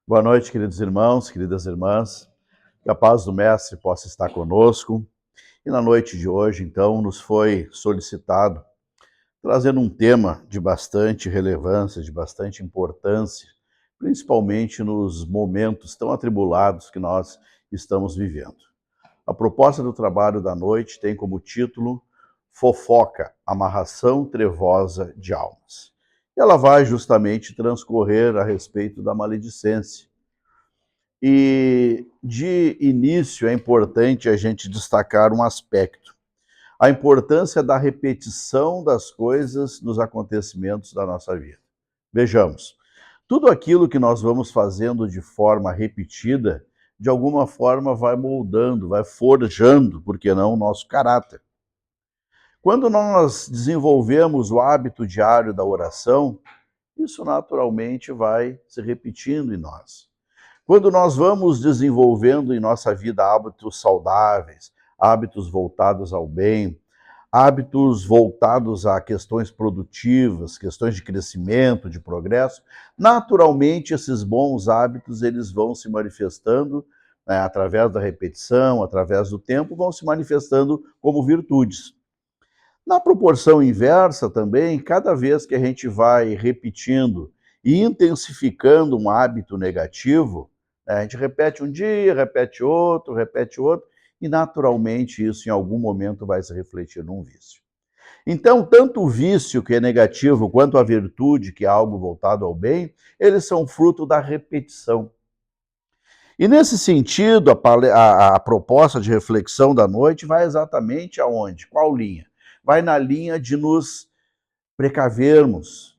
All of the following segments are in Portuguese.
Boa noite, queridos irmãos, queridas irmãs. Que a paz do Mestre possa estar conosco. E na noite de hoje, então, nos foi solicitado trazendo um tema de bastante relevância, de bastante importância, principalmente nos momentos tão atribulados que nós estamos vivendo. A proposta do trabalho da noite tem como título Fofoca, amarração trevosa de almas. E ela vai justamente transcorrer a respeito da maledicência. E de início é importante a gente destacar um aspecto: a importância da repetição das coisas nos acontecimentos da nossa vida. Vejamos, tudo aquilo que nós vamos fazendo de forma repetida, de alguma forma vai moldando, vai forjando, por que não, o nosso caráter. Quando nós desenvolvemos o hábito diário da oração, isso naturalmente vai se repetindo em nós. Quando nós vamos desenvolvendo em nossa vida hábitos saudáveis, hábitos voltados ao bem, hábitos voltados a questões produtivas, questões de crescimento, de progresso, naturalmente esses bons hábitos eles vão se manifestando, né, através da repetição, através do tempo, vão se manifestando como virtudes. Na proporção inversa também, cada vez que a gente vai repetindo e intensificando um hábito negativo, né, a gente repete um dia, repete outro, e naturalmente isso em algum momento vai se refletir num vício. Então, tanto o vício, que é negativo, quanto a virtude, que é algo voltado ao bem, eles são fruto da repetição. E nesse sentido, a proposta de reflexão da noite vai exatamente aonde? Qual linha? Vai na linha de nos precavermos,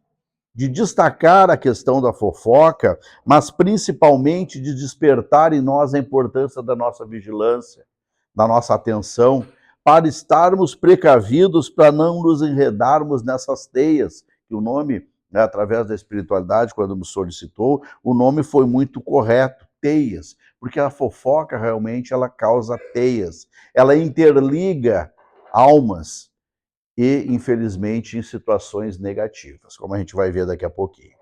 de destacar a questão da fofoca, mas principalmente de despertar em nós a importância da nossa vigilância, da nossa atenção, para estarmos precavidos, para não nos enredarmos nessas teias, que o nome, né, através da espiritualidade, quando nos solicitou, o nome foi muito correto, teias, porque a fofoca realmente ela causa teias, ela interliga almas, e, infelizmente, em situações negativas, como a gente vai ver daqui a pouquinho.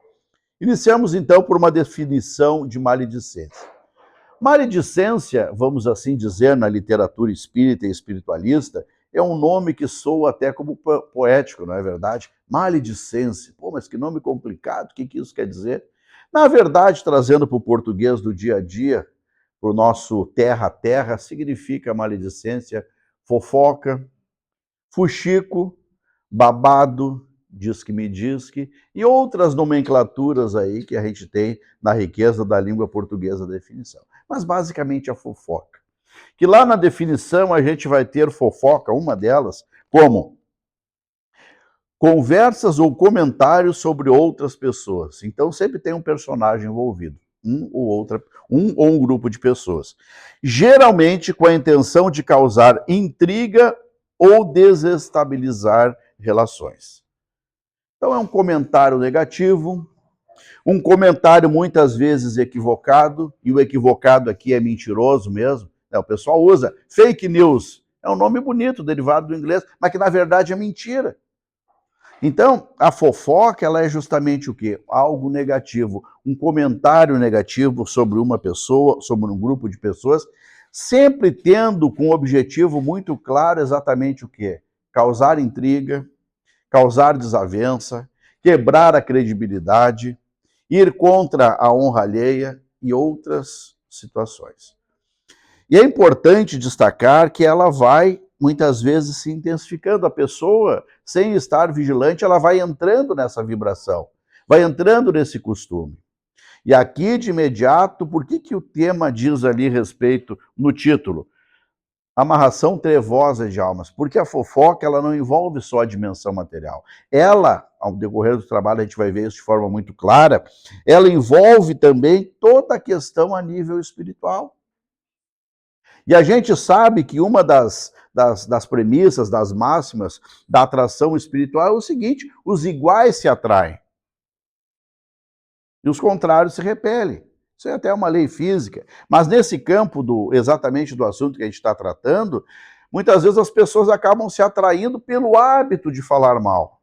Iniciamos, então, por uma definição de maledicência. Maledicência, vamos assim dizer, na literatura espírita e espiritualista, é um nome que soa até como poético, não é verdade? Maledicência. Pô, mas que nome complicado, o que isso quer dizer? Na verdade, trazendo para o português do dia a dia, para o nosso terra a terra, significa maledicência, fofoca, fuxico, babado, diz-que e outras nomenclaturas aí que a gente tem na riqueza da língua portuguesa da definição. Mas basicamente a fofoca. Que lá na definição a gente vai ter fofoca, uma delas, como conversas ou comentários sobre outras pessoas. Então sempre tem um personagem envolvido, um ou um grupo de pessoas. Geralmente com a intenção de causar intriga ou desestabilizar relações. Então é um comentário negativo, um comentário muitas vezes equivocado, e o equivocado aqui é mentiroso mesmo, né? O pessoal usa fake news, é um nome bonito, derivado do inglês, mas que na verdade é mentira. Então, a fofoca, ela é justamente o quê? Algo negativo, um comentário negativo sobre uma pessoa, sobre um grupo de pessoas, sempre tendo com um objetivo muito claro exatamente o quê? Causar intriga, causar desavença, quebrar a credibilidade, ir contra a honra alheia e outras situações. E é importante destacar que ela vai, muitas vezes, se intensificando. A pessoa, sem estar vigilante, ela vai entrando nessa vibração, vai entrando nesse costume. E aqui, de imediato, por que o tema diz ali respeito no título? Amarração trevosa de almas, porque a fofoca ela não envolve só a dimensão material. Ela, ao decorrer do trabalho, a gente vai ver isso de forma muito clara, ela envolve também toda a questão a nível espiritual. E a gente sabe que uma das premissas, das máximas da atração espiritual é o seguinte: os iguais se atraem e os contrários se repelem. Isso é até uma lei física. Mas nesse campo exatamente do assunto que a gente está tratando, muitas vezes as pessoas acabam se atraindo pelo hábito de falar mal,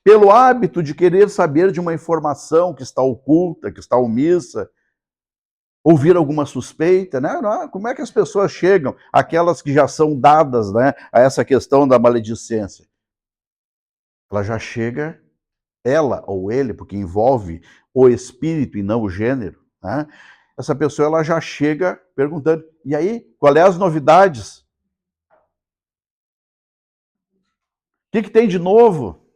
pelo hábito de querer saber de uma informação que está oculta, que está omissa, ouvir alguma suspeita, né? Como é que as pessoas chegam, aquelas que já são dadas, né, a essa questão da maledicência? Ela já chega, ela ou ele, porque envolve o espírito e não o gênero, né? Essa pessoa ela já chega perguntando, e aí, qual é as novidades? O que tem de novo?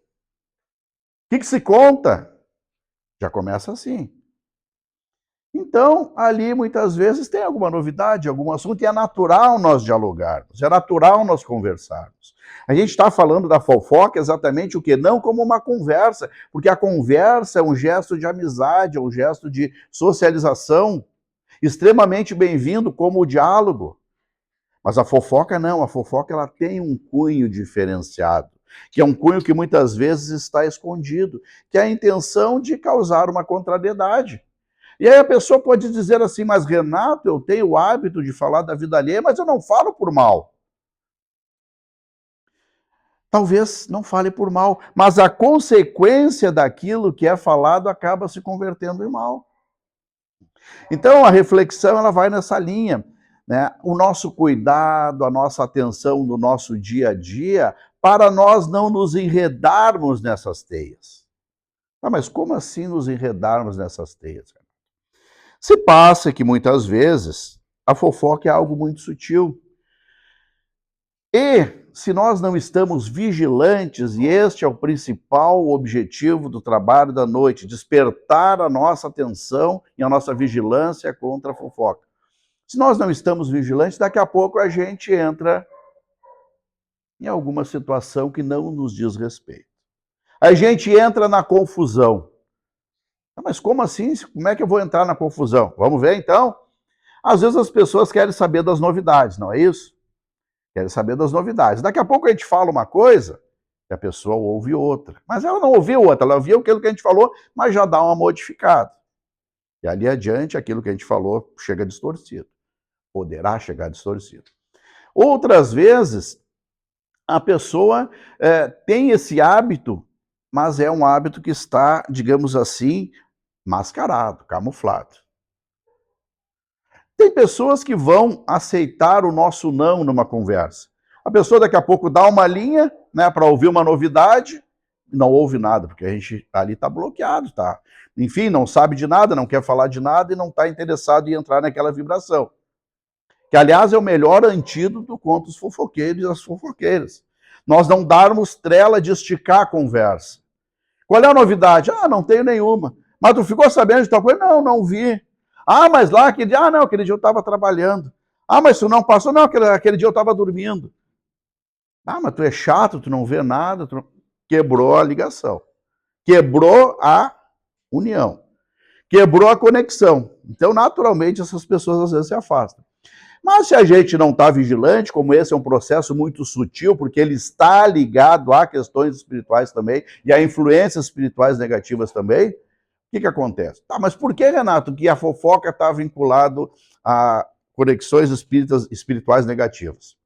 O que se conta? Já começa assim. Então, ali muitas vezes tem alguma novidade, algum assunto, e é natural nós dialogarmos, é natural nós conversarmos. A gente está falando da fofoca exatamente o quê? Não como uma conversa, porque a conversa é um gesto de amizade, é um gesto de socialização, extremamente bem-vindo como o diálogo. Mas a fofoca não, a fofoca ela tem um cunho diferenciado, que é um cunho que muitas vezes está escondido, que é a intenção de causar uma contrariedade. E aí a pessoa pode dizer assim, mas Renato, eu tenho o hábito de falar da vida alheia, mas eu não falo por mal. Talvez não fale por mal, mas a consequência daquilo que é falado acaba se convertendo em mal. Então a reflexão ela vai nessa linha, né? O nosso cuidado, a nossa atenção no nosso dia a dia, para nós não nos enredarmos nessas teias. Ah, mas como assim nos enredarmos nessas teias? Se passa que muitas vezes a fofoca é algo muito sutil. E se nós não estamos vigilantes, e este é o principal objetivo do trabalho da noite, despertar a nossa atenção e a nossa vigilância contra a fofoca. Se nós não estamos vigilantes, daqui a pouco a gente entra em alguma situação que não nos diz respeito. A gente entra na confusão. Mas como assim? Como é que eu vou entrar na confusão? Vamos ver então? Às vezes as pessoas querem saber das novidades, não é isso? Querem saber das novidades. Daqui a pouco a gente fala uma coisa e a pessoa ouve outra. Mas ela não ouviu outra, ela ouviu aquilo que a gente falou, mas já dá uma modificada. E ali adiante, aquilo que a gente falou chega distorcido. Poderá chegar distorcido. Outras vezes, a pessoa tem esse hábito, mas é um hábito que está, digamos assim, mascarado, camuflado. Tem pessoas que vão aceitar o nosso não numa conversa. A pessoa daqui a pouco dá uma linha, né, para ouvir uma novidade, não ouve nada, porque a gente ali está bloqueado, tá? Enfim, não sabe de nada, não quer falar de nada e não está interessado em entrar naquela vibração. Que, aliás, é o melhor antídoto contra os fofoqueiros e as fofoqueiras. Nós não darmos trela de esticar a conversa. Qual é a novidade? Ah, não tenho nenhuma. Mas tu ficou sabendo de tal coisa? Não, não vi. Ah, mas lá, aquele dia, não, aquele dia eu estava trabalhando. Ah, mas tu não passou? Não, aquele dia eu estava dormindo. Ah, mas tu é chato, tu não vê nada. Não... Quebrou a ligação. Quebrou a união. Quebrou a conexão. Então, naturalmente, essas pessoas às vezes se afastam. Mas se a gente não está vigilante, como esse é um processo muito sutil, porque ele está ligado a questões espirituais também, e a influências espirituais negativas também, o que acontece? Tá, mas por que, Renato, que a fofoca está vinculado a conexões espirituais negativas?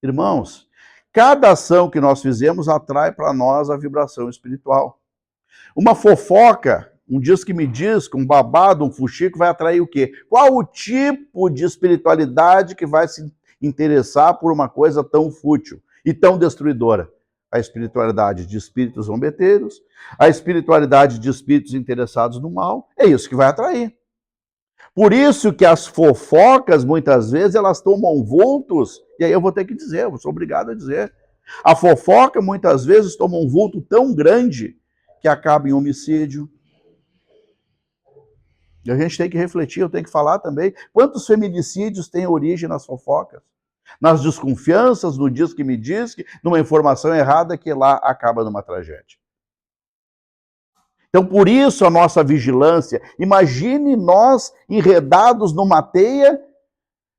Irmãos, cada ação que nós fizemos atrai para nós a vibração espiritual. Uma fofoca, um diz que me diz, um babado, um fuxico, vai atrair o quê? Qual o tipo de espiritualidade que vai se interessar por uma coisa tão fútil e tão destruidora? A espiritualidade de espíritos zombeteiros, a espiritualidade de espíritos interessados no mal, é isso que vai atrair. Por isso que as fofocas, muitas vezes, elas tomam vultos, e aí eu vou ter que dizer, eu sou obrigado a dizer. A fofoca, muitas vezes, toma um vulto tão grande que acaba em homicídio. E a gente tem que refletir, eu tenho que falar também, quantos feminicídios têm origem nas fofocas? Nas desconfianças, no diz que me diz, numa informação errada que lá acaba numa tragédia. Então, por isso a nossa vigilância. Imagine nós enredados numa teia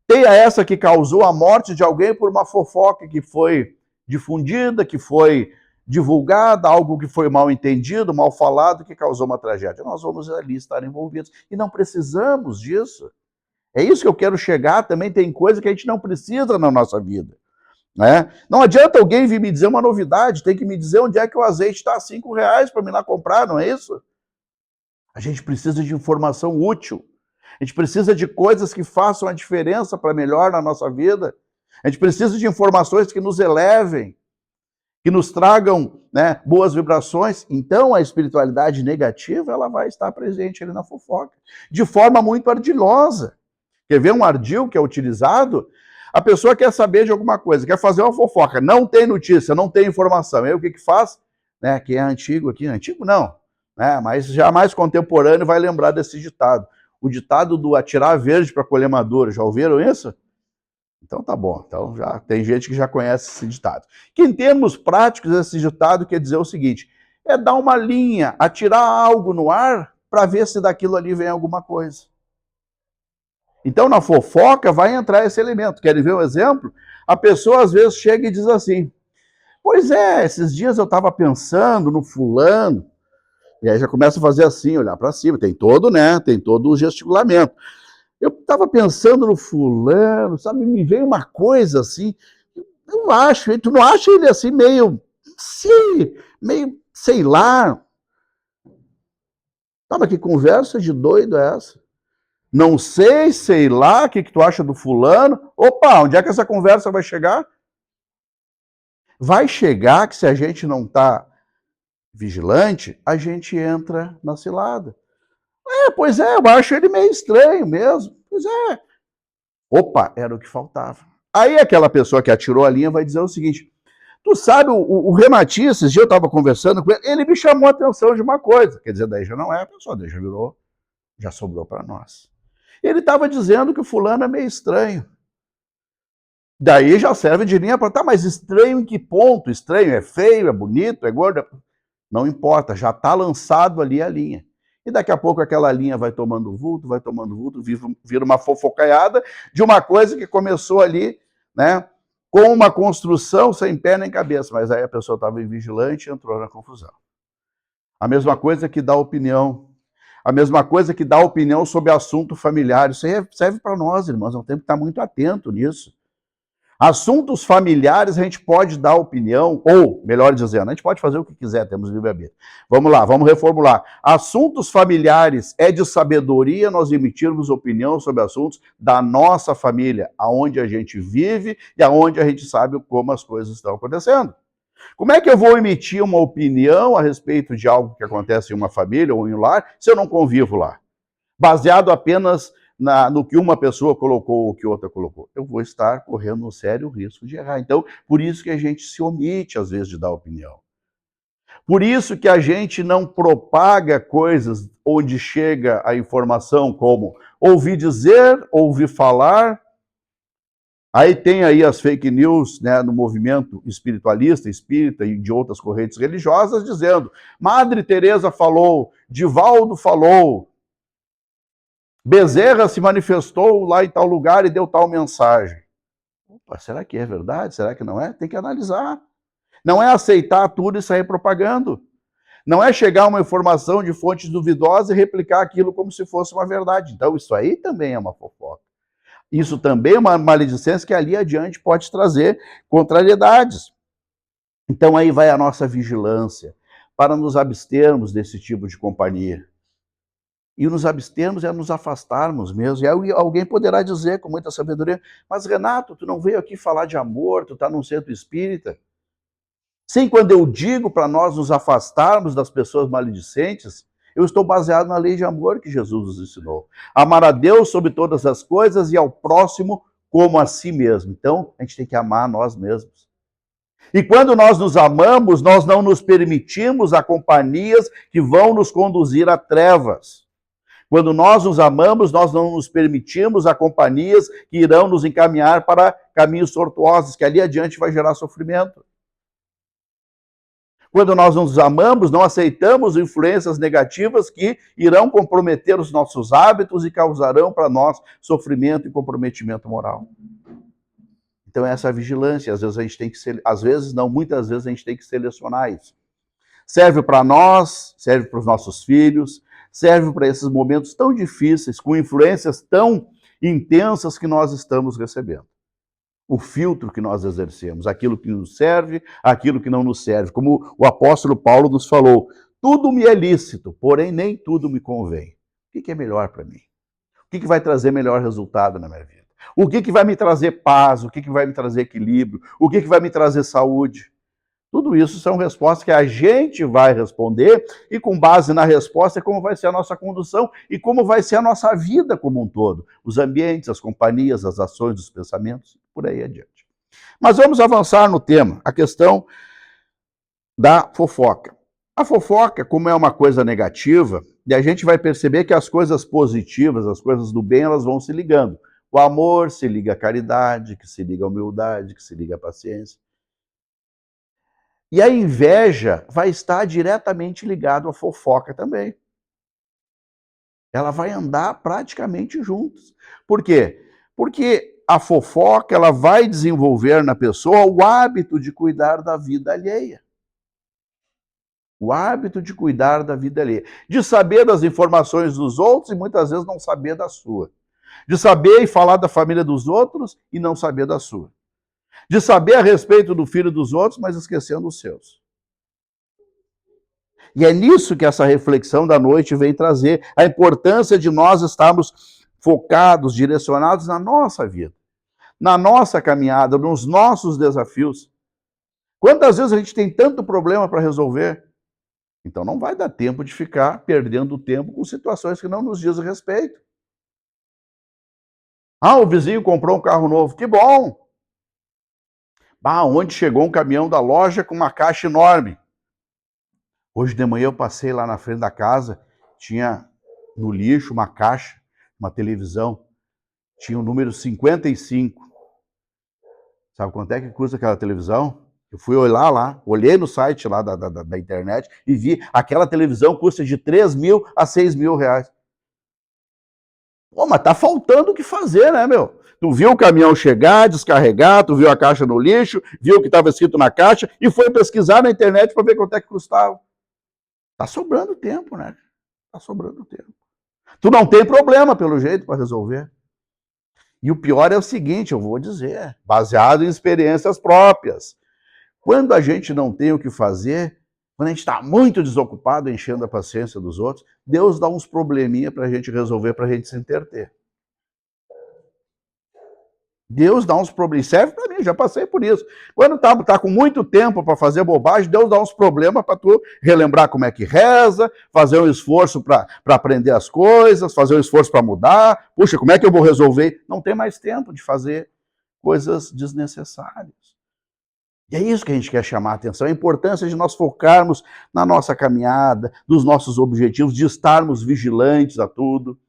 essa que causou a morte de alguém por uma fofoca que foi difundida, que foi divulgada, algo que foi mal entendido, mal falado, que causou uma tragédia. Nós vamos ali estar envolvidos. E não precisamos disso. É isso que eu quero chegar. Também tem coisa que a gente não precisa na nossa vida. né? Não adianta alguém vir me dizer uma novidade, tem que me dizer onde é que o azeite está a R$5 para me ir lá comprar, não é isso? A gente precisa de informação útil. A gente precisa de coisas que façam a diferença para melhor na nossa vida. A gente precisa de informações que nos elevem, que nos tragam, né, boas vibrações. Então, a espiritualidade negativa, ela vai estar presente ali na fofoca, de forma muito ardilosa. Quer ver um ardil que é utilizado? A pessoa quer saber de alguma coisa, quer fazer uma fofoca, não tem notícia, não tem informação. Aí o que faz? Né, quem é antigo aqui, antigo não, né, mas já mais contemporâneo vai lembrar desse ditado. O ditado do atirar verde para colher maduro, já ouviram isso? Então tá bom, então já tem gente que já conhece esse ditado. Que em termos práticos, esse ditado quer dizer o seguinte, é dar uma linha, atirar algo no ar para ver se daquilo ali vem alguma coisa. Então, na fofoca vai entrar esse elemento. Querem ver um exemplo? A pessoa às vezes chega e diz assim, pois é, esses dias eu estava pensando no fulano, e aí já começa a fazer assim, olhar para cima, tem todo, né, tem todo o gesticulamento. Eu estava pensando no fulano, sabe, me veio uma coisa assim, eu acho, tu não acha ele assim meio, sim, meio, sei lá. Tava que conversa de doido é essa? Não sei lá, o que tu acha do fulano? Opa, onde é que essa conversa vai chegar? Vai chegar que se a gente não está vigilante, a gente entra na cilada. Pois é, eu acho ele meio estranho mesmo. Pois é. Opa, era o que faltava. Aí aquela pessoa que atirou a linha vai dizer o seguinte, tu sabe, o Renati, esses dias eu estava conversando com ele me chamou a atenção de uma coisa. Quer dizer, daí já não é a pessoa, daí já virou, já sobrou para nós. Ele estava dizendo que o fulano é meio estranho. Daí já serve de linha para tá, mas estranho em que ponto? Estranho é feio, é bonito, é gordo? Não importa, já está lançado ali a linha. E daqui a pouco aquela linha vai tomando vulto, vira uma fofocaiada de uma coisa que começou ali, né, com uma construção sem pé nem cabeça, mas aí a pessoa estava invigilante e entrou na confusão. A mesma coisa que dá opinião. A mesma coisa que dá opinião sobre assunto familiar. Isso aí serve para nós, irmãos, nós temos que estar muito atento nisso. Assuntos familiares a gente pode dar opinião, ou, melhor dizendo, a gente pode fazer o que quiser, temos livre-arbítrio. Vamos lá, vamos reformular. Assuntos familiares é de sabedoria nós emitirmos opinião sobre assuntos da nossa família, aonde a gente vive e aonde a gente sabe como as coisas estão acontecendo. Como é que eu vou emitir uma opinião a respeito de algo que acontece em uma família ou em um lar se eu não convivo lá? Baseado apenas no que uma pessoa colocou ou que outra colocou. Eu vou estar correndo um sério risco de errar. Então, por isso que a gente se omite, às vezes, de dar opinião. Por isso que a gente não propaga coisas onde chega a informação como ouvi dizer, ouvi falar. Aí tem aí as fake news, né, no movimento espiritualista, espírita e de outras correntes religiosas, dizendo Madre Teresa falou, Divaldo falou, Bezerra se manifestou lá em tal lugar e deu tal mensagem. Opa, será que é verdade? Será que não é? Tem que analisar. Não é aceitar tudo e sair propagando. Não é chegar uma informação de fontes duvidosas e replicar aquilo como se fosse uma verdade. Então, isso aí também é uma fofoca. Isso também é uma maledicência que ali adiante pode trazer contrariedades. Então, aí vai a nossa vigilância para nos abstermos desse tipo de companhia. E nos abstermos é nos afastarmos mesmo. E aí alguém poderá dizer com muita sabedoria, mas Renato, tu não veio aqui falar de amor, tu está num centro espírita. Sim, quando eu digo para nós nos afastarmos das pessoas maledicentes, eu estou baseado na lei de amor que Jesus nos ensinou. Amar a Deus sobre todas as coisas e ao próximo como a si mesmo. Então, a gente tem que amar a nós mesmos. E quando nós nos amamos, nós não nos permitimos a companhias que vão nos conduzir a trevas. Quando nós nos amamos, nós não nos permitimos a companhias que irão nos encaminhar para caminhos tortuosos, que ali adiante vai gerar sofrimento. Quando nós nos amamos, não aceitamos influências negativas que irão comprometer os nossos hábitos e causarão para nós sofrimento e comprometimento moral. Então essa é a vigilância, às vezes a gente tem que muitas vezes a gente tem que selecionar isso. Serve para nós, serve para os nossos filhos, serve para esses momentos tão difíceis, com influências tão intensas que nós estamos recebendo. o filtro que nós exercemos, aquilo que nos serve, aquilo que não nos serve. Como o apóstolo Paulo nos falou, tudo me é lícito, porém nem tudo me convém. O que é melhor para mim? O que vai trazer melhor resultado na minha vida? O que vai me trazer paz? O que vai me trazer equilíbrio? O que vai me trazer saúde? Tudo isso são respostas que a gente vai responder e com base na resposta é como vai ser a nossa condução e como vai ser a nossa vida como um todo. Os ambientes, as companhias, as ações, os pensamentos, por aí adiante. Mas vamos avançar no tema, a questão da fofoca. A fofoca, como é uma coisa negativa, e a gente vai perceber que as coisas positivas, as coisas do bem, elas vão se ligando. O amor se liga à caridade, que se liga à humildade, que se liga à paciência. E a inveja vai estar diretamente ligado à fofoca também. Ela vai andar praticamente juntos. Por quê? Porque a fofoca ela vai desenvolver na pessoa o hábito de cuidar da vida alheia. O hábito de cuidar da vida alheia. De saber das informações dos outros e muitas vezes não saber da sua. De saber e falar da família dos outros e não saber da sua. De saber a respeito do filho dos outros, mas esquecendo os seus. E é nisso que essa reflexão da noite vem trazer, a importância de nós estarmos focados, direcionados na nossa vida, na nossa caminhada, nos nossos desafios. Quantas vezes a gente tem tanto problema para resolver? Então não vai dar tempo de ficar perdendo tempo com situações que não nos dizem respeito. Ah, o vizinho comprou um carro novo, que bom! Ah, onde chegou um caminhão da loja com uma caixa enorme. Hoje de manhã eu passei lá na frente da casa, tinha no lixo uma caixa, uma televisão, tinha o número 55. Sabe quanto é que custa aquela televisão? Eu fui olhar lá, olhei no site lá da internet e vi, aquela televisão custa de 3 mil a 6 mil reais. Pô, mas tá faltando o que fazer, né, meu? Tu viu o caminhão chegar, descarregar, tu viu a caixa no lixo, viu o que estava escrito na caixa e foi pesquisar na internet para ver quanto é que custava. Tá sobrando tempo, né? Tá sobrando tempo. Tu não tem problema, pelo jeito, para resolver. E o pior é o seguinte, eu vou dizer, baseado em experiências próprias. Quando a gente não tem o que fazer, quando a gente está muito desocupado, enchendo a paciência dos outros, Deus dá uns probleminha para a gente resolver, para a gente se entreter. Deus dá uns problemas, serve para mim, já passei por isso. Quando tá com muito tempo para fazer bobagem, Deus dá uns problemas para tu relembrar como é que reza, fazer um esforço para aprender as coisas, fazer um esforço para mudar. Puxa, como é que eu vou resolver? Não tem mais tempo de fazer coisas desnecessárias. E é isso que a gente quer chamar a atenção, a importância de nós focarmos na nossa caminhada, nos nossos objetivos, de estarmos vigilantes a tudo,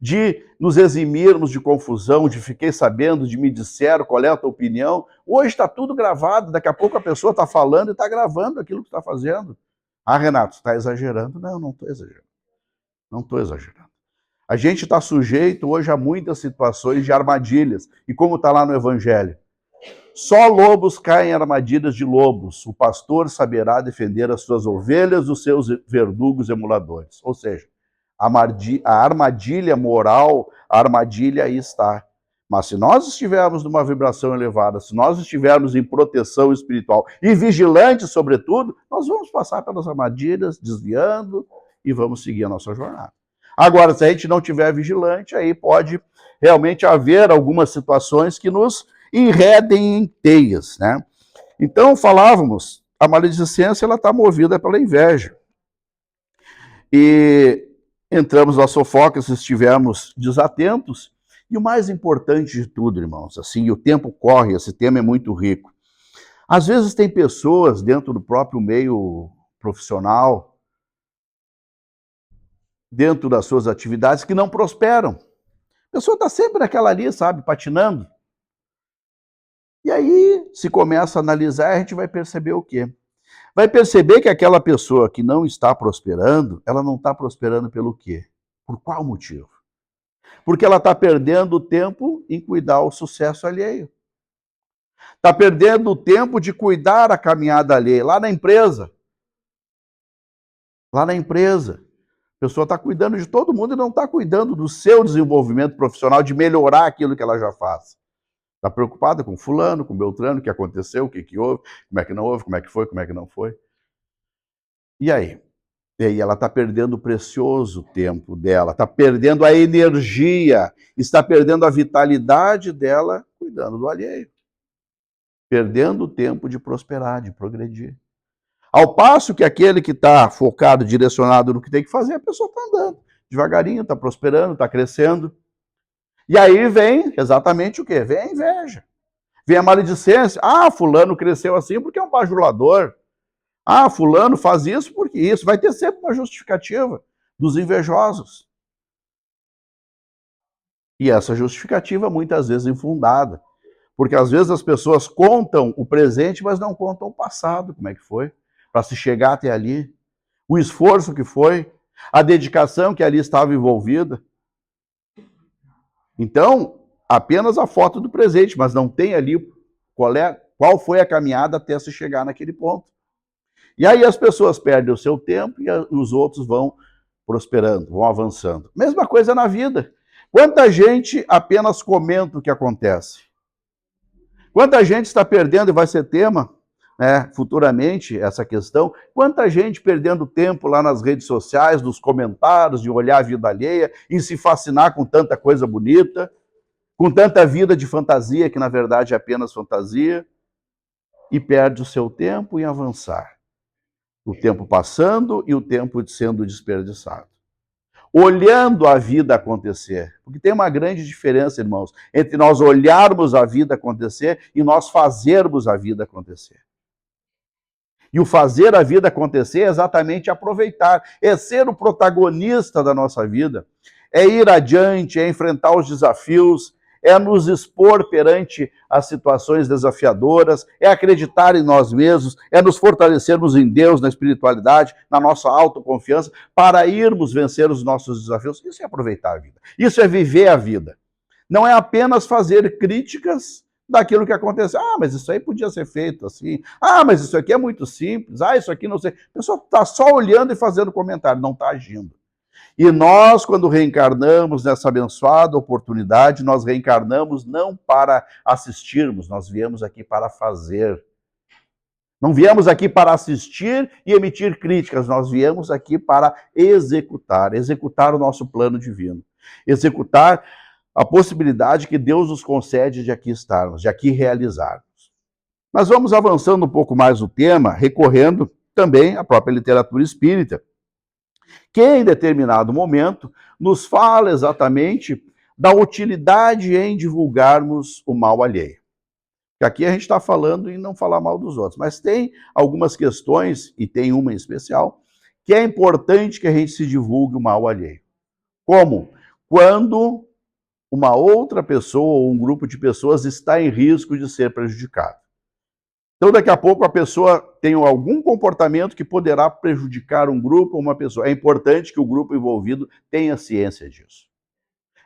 de nos eximirmos de confusão, de fiquei sabendo, de me disseram qual é a tua opinião. Hoje está tudo gravado, daqui a pouco a pessoa está falando e está gravando aquilo que está fazendo. Ah, Renato, está exagerando? Não, não estou exagerando. Não estou exagerando. A gente está sujeito hoje a muitas situações de armadilhas. E como está lá no Evangelho? Só lobos caem em armadilhas de lobos. O pastor saberá defender as suas ovelhas dos seus verdugos emuladores. Ou seja, a armadilha moral, a armadilha aí está. Mas se nós estivermos numa vibração elevada, se nós estivermos em proteção espiritual e vigilantes, sobretudo, nós vamos passar pelas armadilhas, desviando e vamos seguir a nossa jornada. Agora, se a gente não estiver vigilante, aí pode realmente haver algumas situações que nos enredem em teias, né? Então, falávamos, a maledicência ela está movida pela inveja. E entramos nas fofocas se estivermos desatentos. E o mais importante de tudo, irmãos, assim, o tempo corre, esse tema é muito rico. Às vezes tem pessoas dentro do próprio meio profissional, dentro das suas atividades, que não prosperam. A pessoa está sempre naquela ali, sabe, patinando. E aí, se começa a analisar, a gente vai perceber o quê? Vai perceber que aquela pessoa que não está prosperando, ela não está prosperando pelo quê? Por qual motivo? Porque ela está perdendo o tempo em cuidar o sucesso alheio. Está perdendo o tempo de cuidar a caminhada alheia, lá na empresa. Lá na empresa. A pessoa está cuidando de todo mundo e não está cuidando do seu desenvolvimento profissional, de melhorar aquilo que ela já faz. Está preocupada com fulano, com Beltrano, o que aconteceu, o que houve, como é que não houve, como é que foi, como é que não foi. E aí? E aí ela está perdendo o precioso tempo dela, está perdendo a energia, está perdendo a vitalidade dela cuidando do alheio. Perdendo o tempo de prosperar, de progredir. Ao passo que aquele que está focado, direcionado no que tem que fazer, a pessoa está andando devagarinho, está prosperando, está crescendo. E aí vem exatamente o quê? Vem a inveja. Vem a maledicência. Ah, fulano cresceu assim porque é um bajulador. Ah, fulano faz isso porque isso. Vai ter sempre uma justificativa dos invejosos. E essa justificativa muitas vezes infundada. Porque às vezes as pessoas contam o presente, mas não contam o passado, como é que foi, para se chegar até ali. O esforço que foi, a dedicação que ali estava envolvida. Então, apenas a foto do presente, mas não tem ali qual foi a caminhada até se chegar naquele ponto. E aí as pessoas perdem o seu tempo e os outros vão prosperando, vão avançando. Mesma coisa na vida. Quanta gente apenas comenta o que acontece? Quanta gente está perdendo, e vai ser tema, né, futuramente, essa questão, quanta gente perdendo tempo lá nas redes sociais, nos comentários, de olhar a vida alheia, e se fascinar com tanta coisa bonita, com tanta vida de fantasia, que na verdade é apenas fantasia, e perde o seu tempo em avançar. O tempo passando e o tempo sendo desperdiçado. Olhando a vida acontecer. Porque tem uma grande diferença, irmãos, entre nós olharmos a vida acontecer e nós fazermos a vida acontecer. E o fazer a vida acontecer é exatamente aproveitar, é ser o protagonista da nossa vida, é ir adiante, é enfrentar os desafios, é nos expor perante as situações desafiadoras, é acreditar em nós mesmos, é nos fortalecermos em Deus, na espiritualidade, na nossa autoconfiança, para irmos vencer os nossos desafios. Isso é aproveitar a vida, isso é viver a vida. Não é apenas fazer críticas daquilo que aconteceu. Ah, mas isso aí podia ser feito assim. Ah, mas isso aqui é muito simples. Ah, isso aqui não sei. A pessoa está só olhando e fazendo comentário, não está agindo. E nós, quando reencarnamos nessa abençoada oportunidade, nós reencarnamos não para assistirmos, nós viemos aqui para fazer. Não viemos aqui para assistir e emitir críticas, nós viemos aqui para executar o nosso plano divino. Executar a possibilidade que Deus nos concede de aqui estarmos, de aqui realizarmos. Mas vamos avançando um pouco mais o tema, recorrendo também à própria literatura espírita, que em determinado momento nos fala exatamente da utilidade em divulgarmos o mal alheio. Aqui a gente está falando em não falar mal dos outros, mas tem algumas questões, e tem uma em especial, que é importante que a gente se divulgue o mal alheio. Como? Quando uma outra pessoa ou um grupo de pessoas está em risco de ser prejudicado. Então, daqui a pouco, a pessoa tem algum comportamento que poderá prejudicar um grupo ou uma pessoa. É importante que o grupo envolvido tenha ciência disso.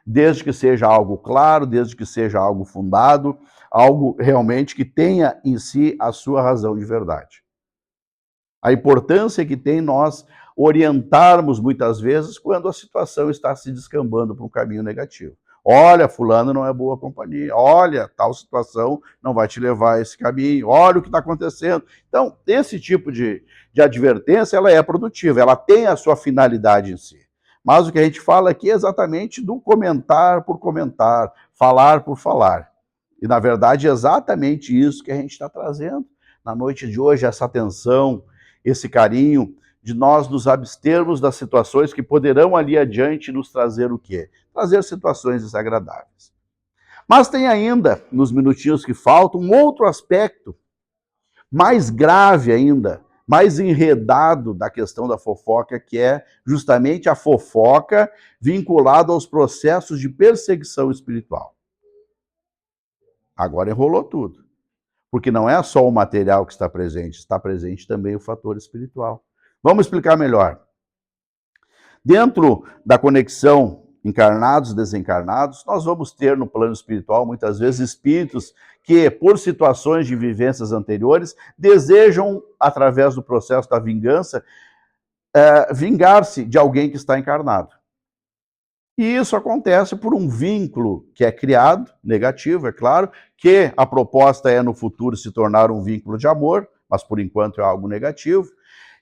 Desde que seja algo claro, desde que seja algo fundado, algo realmente que tenha em si a sua razão de verdade. A importância que tem nós orientarmos muitas vezes quando a situação está se descambando para um caminho negativo. Olha, fulano não é boa companhia. Olha, tal situação não vai te levar a esse caminho. Olha o que está acontecendo. Então, esse tipo de advertência, ela é produtiva, ela tem a sua finalidade em si. Mas o que a gente fala aqui é exatamente do comentar por comentar, falar por falar. E, na verdade, é exatamente isso que a gente está trazendo na noite de hoje, essa atenção, esse carinho de nós nos abstermos das situações que poderão ali adiante nos trazer o quê? Trazer situações desagradáveis. Mas tem ainda, nos minutinhos que faltam, um outro aspecto mais grave ainda, mais enredado da questão da fofoca, que é justamente a fofoca vinculada aos processos de perseguição espiritual. Agora enrolou tudo. Porque não é só o material que está presente também o fator espiritual. Vamos explicar melhor. Dentro da conexão encarnados e desencarnados, nós vamos ter no plano espiritual, muitas vezes, espíritos que, por situações de vivências anteriores, desejam, através do processo da vingança, vingar-se de alguém que está encarnado. E isso acontece por um vínculo que é criado, negativo, é claro, que a proposta é no futuro se tornar um vínculo de amor, mas por enquanto é algo negativo.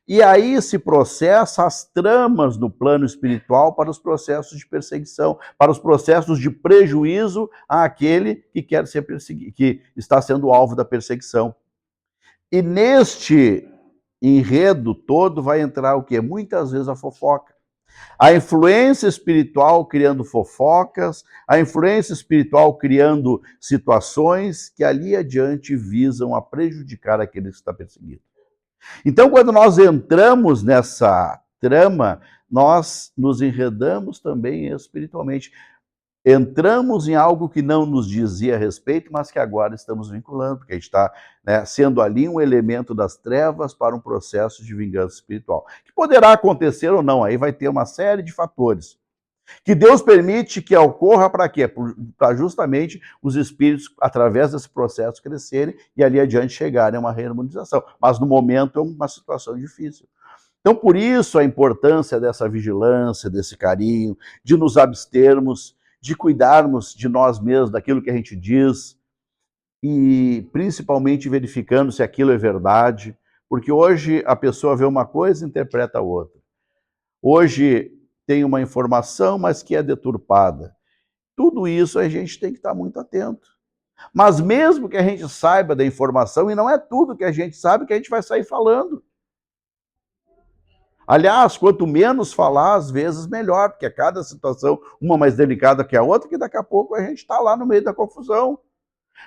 E aí se processa as tramas do plano espiritual para os processos de perseguição, para os processos de prejuízo àquele que quer ser perseguido, que está sendo alvo da perseguição. E neste enredo todo vai entrar o quê? Muitas vezes a fofoca. A influência espiritual criando fofocas, a influência espiritual criando situações que ali adiante visam a prejudicar aquele que está perseguido. Então, quando nós entramos nessa trama, nós nos enredamos também espiritualmente. Entramos em algo que não nos dizia respeito, mas que agora estamos vinculando, porque a gente está, né, sendo ali um elemento das trevas para um processo de vingança espiritual. Que poderá acontecer ou não, aí vai ter uma série de fatores. Que Deus permite que ocorra para quê? Para justamente os espíritos, através desse processo, crescerem e ali adiante chegarem a uma reharmonização. Mas no momento é uma situação difícil. Então, por isso a importância dessa vigilância, desse carinho, de nos abstermos, de cuidarmos de nós mesmos, daquilo que a gente diz, e principalmente verificando se aquilo é verdade, porque hoje a pessoa vê uma coisa e interpreta a outra. Hoje tem uma informação, mas que é deturpada. Tudo isso a gente tem que estar muito atento. Mas mesmo que a gente saiba da informação, e não é tudo que a gente sabe que a gente vai sair falando. Aliás, quanto menos falar, às vezes melhor, porque cada situação, uma mais delicada que a outra, que daqui a pouco a gente está lá no meio da confusão.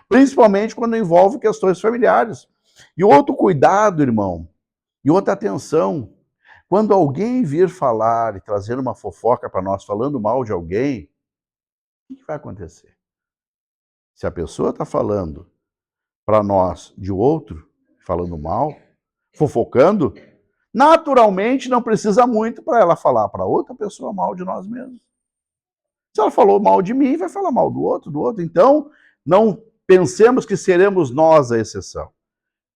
Principalmente quando envolve questões familiares. E outro cuidado, irmão, e outra atenção, quando alguém vir falar e trazer uma fofoca para nós falando mal de alguém, o que vai acontecer? Se a pessoa está falando para nós de outro, falando mal, fofocando, naturalmente não precisa muito para ela falar para outra pessoa mal de nós mesmos. Se ela falou mal de mim, vai falar mal do outro, do outro. Então, não pensemos que seremos nós a exceção.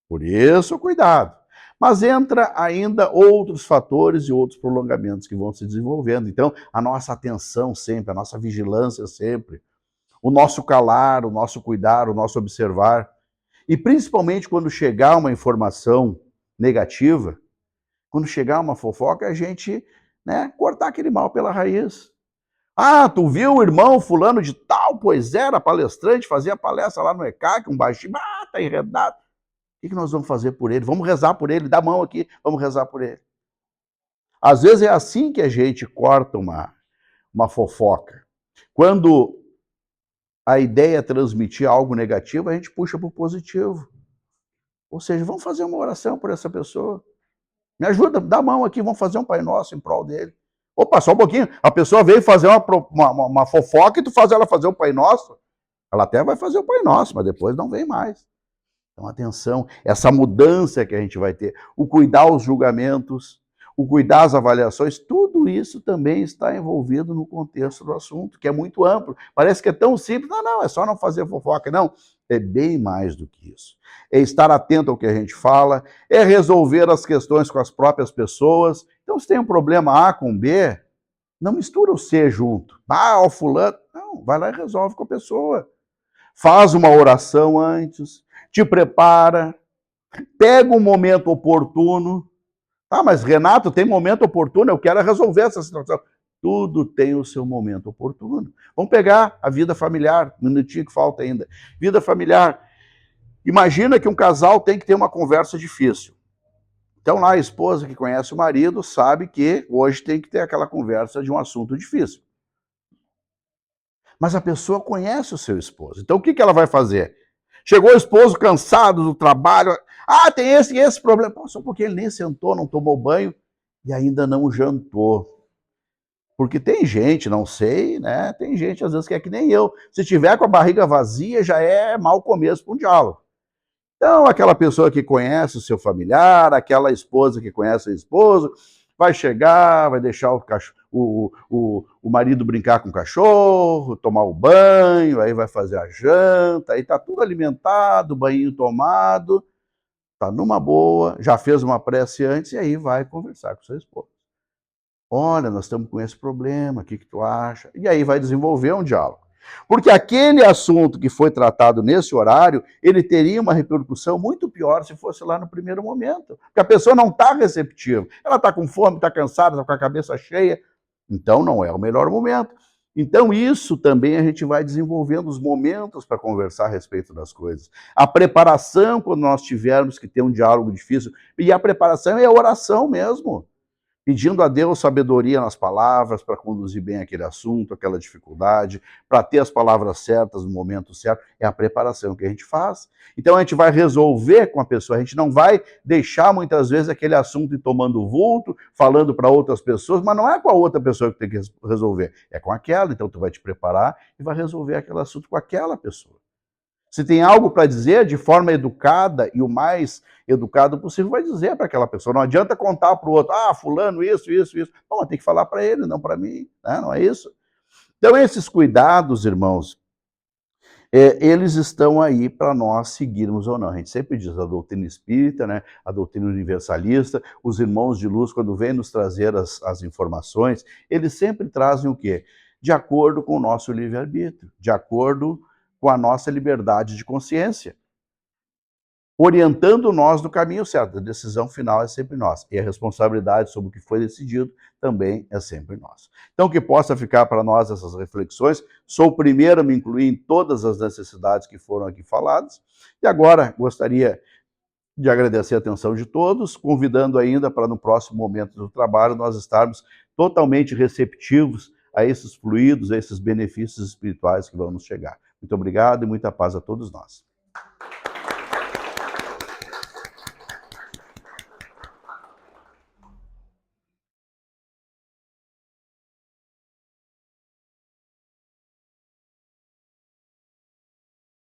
Por isso, cuidado. Mas entra ainda outros fatores e outros prolongamentos que vão se desenvolvendo. Então, a nossa atenção sempre, a nossa vigilância sempre, o nosso calar, o nosso cuidar, o nosso observar. E principalmente quando chegar uma informação negativa, quando chegar uma fofoca, a gente, né, cortar aquele mal pela raiz. Ah, tu viu o irmão fulano de tal? Pois era palestrante, fazia palestra lá no ECAC, um baixinho, tá enredado. O que nós vamos fazer por ele? Vamos rezar por ele, dá a mão aqui, vamos rezar por ele. Às vezes é assim que a gente corta uma fofoca. Quando a ideia é transmitir algo negativo, a gente puxa para o positivo. Ou seja, vamos fazer uma oração por essa pessoa. Me ajuda, dá a mão aqui, vamos fazer um Pai Nosso em prol dele. Opa, só um pouquinho. A pessoa veio fazer uma fofoca e tu faz ela fazer o Pai Nosso. Ela até vai fazer o Pai Nosso, mas depois não vem mais. Então, atenção, essa mudança que a gente vai ter, o cuidar os julgamentos, o cuidar as avaliações, tudo isso também está envolvido no contexto do assunto, que é muito amplo. Parece que é tão simples, não, é só não fazer fofoca. Não, é bem mais do que isso. É estar atento ao que a gente fala, é resolver as questões com as próprias pessoas. Então, se tem um problema A com B, não mistura o C junto. Ah, o fulano. Não, vai lá e resolve com a pessoa. Faz uma oração antes, te prepara, pega um momento oportuno. Ah, mas Renato, tem momento oportuno, eu quero resolver essa situação. Tudo tem o seu momento oportuno. Vamos pegar a vida familiar, um minutinho que falta ainda. Vida familiar. Imagina que um casal tem que ter uma conversa difícil. Então lá a esposa que conhece o marido sabe que hoje tem que ter aquela conversa de um assunto difícil. Mas a pessoa conhece o seu esposo. Então o que ela vai fazer? Chegou o esposo cansado do trabalho. Ah, tem esse e esse problema. Pô, só porque ele nem sentou, não tomou banho e ainda não jantou. Porque tem gente, não sei, né? Tem gente às vezes que é que nem eu. Se tiver com a barriga vazia, já é mau começo para um diálogo. Então, aquela pessoa que conhece o seu familiar, aquela esposa que conhece o esposo, vai chegar, vai deixar o marido brincar com o cachorro, tomar o banho, aí vai fazer a janta, aí tá tudo alimentado, banho tomado, tá numa boa, já fez uma prece antes e aí vai conversar com sua esposa. Olha, nós estamos com esse problema, o que que tu acha? E aí vai desenvolver um diálogo. Porque aquele assunto que foi tratado nesse horário, ele teria uma repercussão muito pior se fosse lá no primeiro momento. Porque a pessoa não está receptiva. Ela está com fome, está cansada, está com a cabeça cheia. Então não é o melhor momento. Então isso também a gente vai desenvolvendo os momentos para conversar a respeito das coisas. A preparação, quando nós tivermos que ter um diálogo difícil, e a preparação é a oração mesmo, pedindo a Deus sabedoria nas palavras para conduzir bem aquele assunto, aquela dificuldade, para ter as palavras certas no momento certo, é a preparação que a gente faz. Então a gente vai resolver com a pessoa, a gente não vai deixar muitas vezes aquele assunto ir tomando vulto, falando para outras pessoas, mas não é com a outra pessoa que tem que resolver, é com aquela, então tu vai te preparar e vai resolver aquele assunto com aquela pessoa. Se tem algo para dizer de forma educada e o mais educado possível, vai dizer para aquela pessoa. Não adianta contar para o outro, fulano, isso. Não, tem que falar para ele, não para mim, né? Não é isso? Então, esses cuidados, irmãos, eles estão aí para nós seguirmos ou não. A gente sempre diz a doutrina espírita, né? A doutrina universalista, os irmãos de luz, quando vêm nos trazer as informações, eles sempre trazem o quê? De acordo com o nosso livre-arbítrio, de acordo com a nossa liberdade de consciência, orientando nós no caminho certo. A decisão final é sempre nossa. E a responsabilidade sobre o que foi decidido também é sempre nossa. Então, que possa ficar para nós essas reflexões. Sou o primeiro a me incluir em todas as necessidades que foram aqui faladas. E agora, gostaria de agradecer a atenção de todos, convidando ainda para no próximo momento do trabalho nós estarmos totalmente receptivos a esses fluidos, a esses benefícios espirituais que vão nos chegar. Muito obrigado e muita paz a todos nós.